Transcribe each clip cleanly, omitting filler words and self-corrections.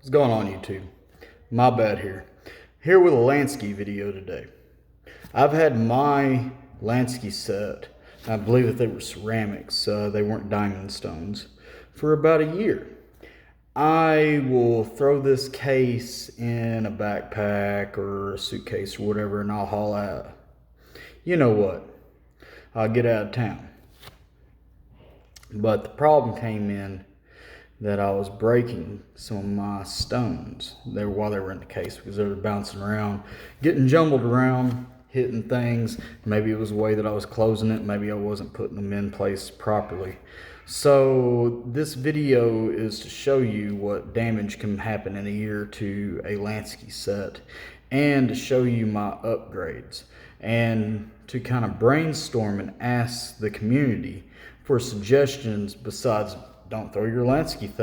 What's going on, YouTube? My bad here. Here with a Lansky video today. I've had my Lansky set, I believe that they were ceramics, they weren't diamond stones, for about a year. I will throw this case in a backpack or a suitcase or whatever, and I'll haul out. You know what? I'll get out of town. But the problem came in that I was breaking some of my stones while they were in the case, because they were bouncing around, getting jumbled around, hitting things. Maybe it was the way that I was closing it. Maybe I wasn't putting them in place properly. So this video is to show you what damage can happen in a year to a Lansky set, and to show you my upgrades, and to kind of brainstorm and ask the community for suggestions besides don't throw your Lansky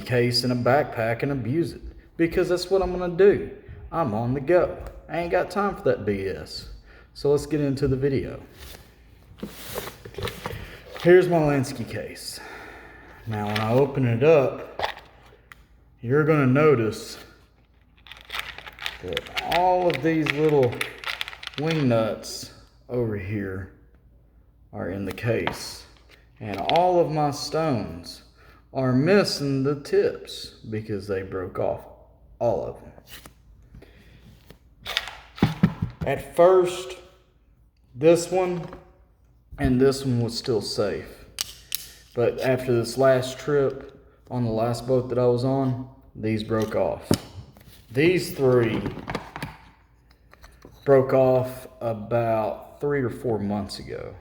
case in a backpack and abuse it. Because that's what I'm gonna do. I'm on the go. I ain't got time for that BS. So let's get into the video. Here's my Lansky case. Now when I open it up, you're gonna notice that all of these little wing nuts over here are in the case. And all of my stones are missing the tips because they broke off, all of them. At first, this one and this one was still safe. But after this last trip on the last boat that I was on, these broke off. These three broke off about 3 or 4 months ago.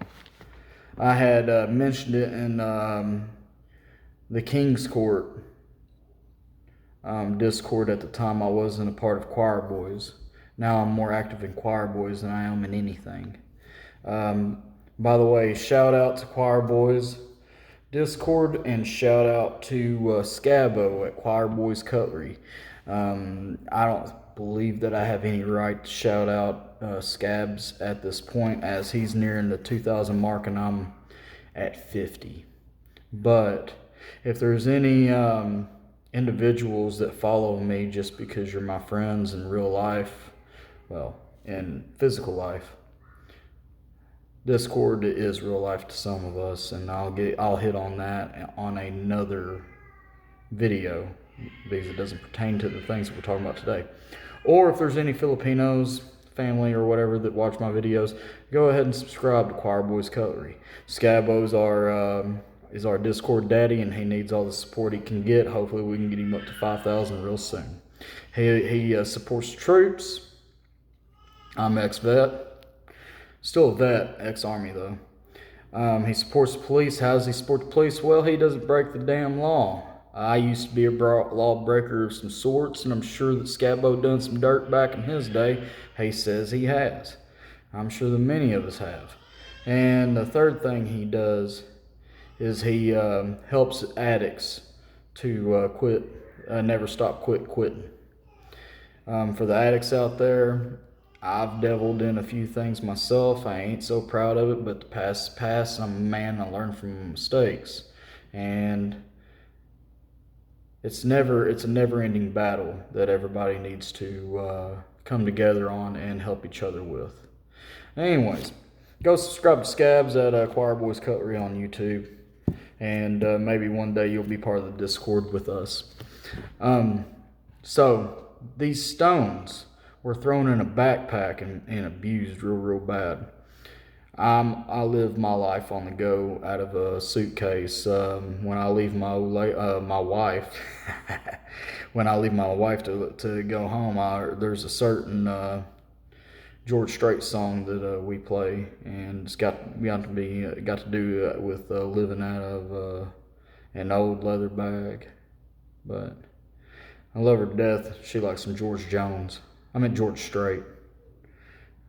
I had mentioned it in the King's Court Discord at the time. I wasn't a part of Choir Boys. Now I'm more active in Choir Boys than I am in anything. By the way, shout out to Choir Boys Discord, and shout out to Scabo at Choir Boys Cutlery. I don't believe that I have any right to shout out Scabs at this point, as he's nearing the 2,000 mark and I'm at 50. But if there's any individuals that follow me just because you're my friends in real life, well, in physical life, Discord is real life to some of us, and I'll hit on that on another video because it doesn't pertain to the things that we're talking about today. Or if there's any Filipinos, family or whatever that watch my videos, go ahead and subscribe to Choir Boys Cutlery. Scabo's is our Discord daddy, and he needs all the support he can get. Hopefully we can get him up to 5,000 real soon. He supports troops. I'm ex-vet. Still a vet, ex-army though. He supports the police. How does he support the police? Well, he doesn't break the damn law. I used to be a lawbreaker of some sorts, and I'm sure that Scabo done some dirt back in his day. He says he has. I'm sure that many of us have. And the third thing he does is he helps addicts to never stop quitting. For the addicts out there, I've deviled in a few things myself. I ain't so proud of it, but the past is past. I'm a man, I learn from mistakes. And it's a never-ending battle that everybody needs to come together on and help each other with. Anyways, go subscribe to Scabs at Choir Boys Cutlery on YouTube, and maybe one day you'll be part of the Discord with us. So these stones were thrown in a backpack and abused real bad. I live my life on the go out of a suitcase. When I leave my wife, when I leave my wife to go home, there's a certain George Strait song that we play, and it's got to do with living out of an old leather bag. But I love her to death. She likes some George Jones. I meant George Strait.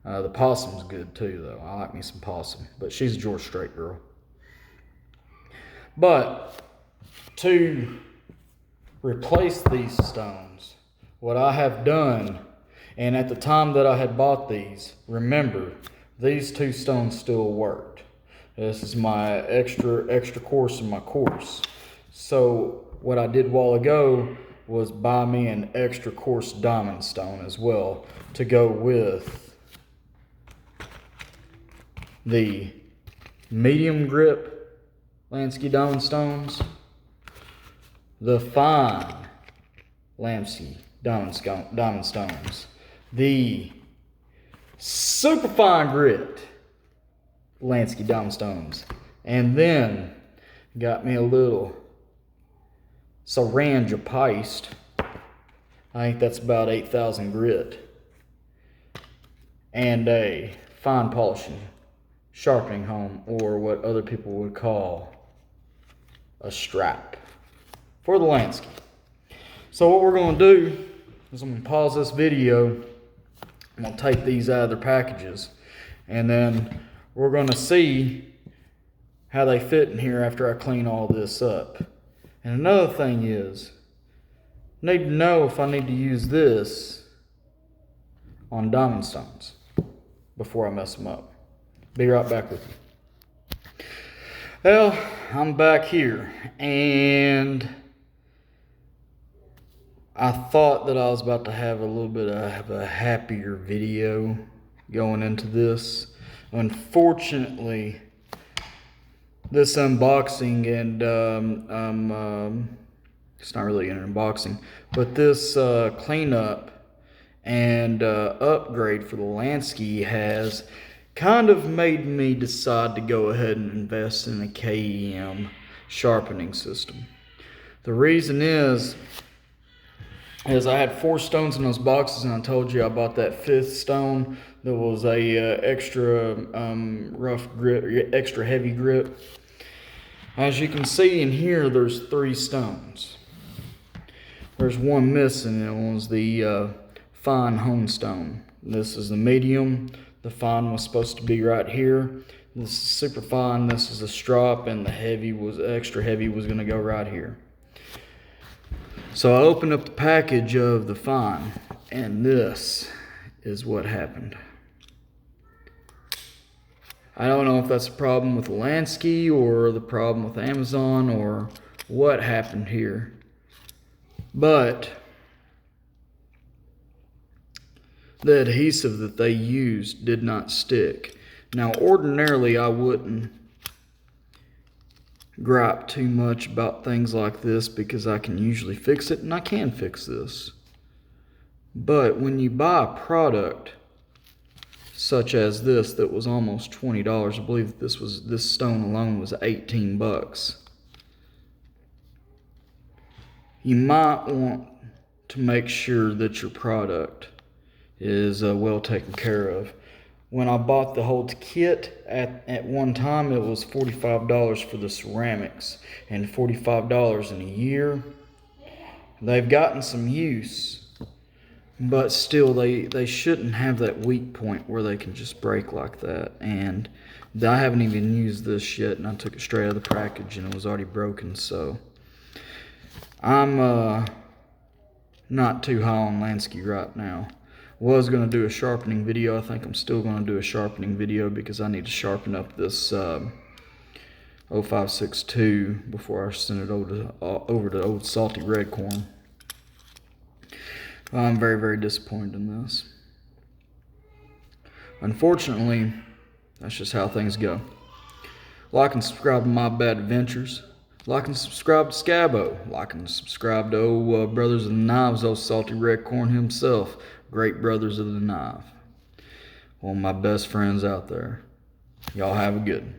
The possum's good too, though. I like me some possum, but she's a George Strait girl. But to replace these stones, what I have done, and at the time that I had bought these, remember, these two stones still worked. This is my extra course in my course. So what I did a while ago was buy me an extra coarse diamond stone as well to go with the medium grip Lansky diamond stones, the fine Lansky diamond stones, the super fine grit Lansky diamond stones, and then got me a little Saranja Paste. I think that's about 8,000 grit, and a fine polishing sharpening home, or what other people would call a strap for the Lansky. So what we're going to do is I'm going to pause this video. I'm going to take these out of their packages, and then we're going to see how they fit in here after I clean all this up. And another thing is, I need to know if I need to use this on diamond stones before I mess them up. Be right back with you. Well, I'm back here, and I thought that I was about to have a little bit of a happier video going into this. Unfortunately, this unboxing and it's not really an unboxing, but this cleanup and upgrade for the Lansky has kind of made me decide to go ahead and invest in a KEM sharpening system. The reason is I had 4 stones in those boxes, and I told you I bought that 5th stone that was a extra rough grip, extra heavy grip. As you can see in here, there's 3 stones. There's one missing, and it was the fine hone stone. This is the medium. The fine was supposed to be right here. This is super fine. This is a strop, and the heavy was extra heavy was going to go right here. So I opened up the package of the fine, and this is what happened. I don't know if that's a problem with Lansky or the problem with Amazon or what happened here, but the adhesive that they used did not stick. Now, ordinarily I wouldn't gripe too much about things like this because I can usually fix it, and I can fix this. But when you buy a product such as this that was almost $20, I believe that this stone alone was 18 bucks. You might want to make sure that your product is well taken care of. When I bought the whole kit at one time, it was $45 for the ceramics and $45 in a year. They've gotten some use, but still they shouldn't have that weak point where they can just break like that. And I haven't even used this yet, and I took it straight out of the package and it was already broken. So I'm not too high on Lansky right now. Was going to do a sharpening video. I think I'm still going to do a sharpening video because I need to sharpen up this 0562 before I send it over to old salty red corn. I'm very, very disappointed in this. Unfortunately, that's just how things go. Like and subscribe to My Bad Adventures. Like and subscribe to Scabbo. Like and subscribe to old Brothers of the Knives, old salty red corn himself. Great Brothers of the Knife. One of my best friends out there. Y'all have a good one.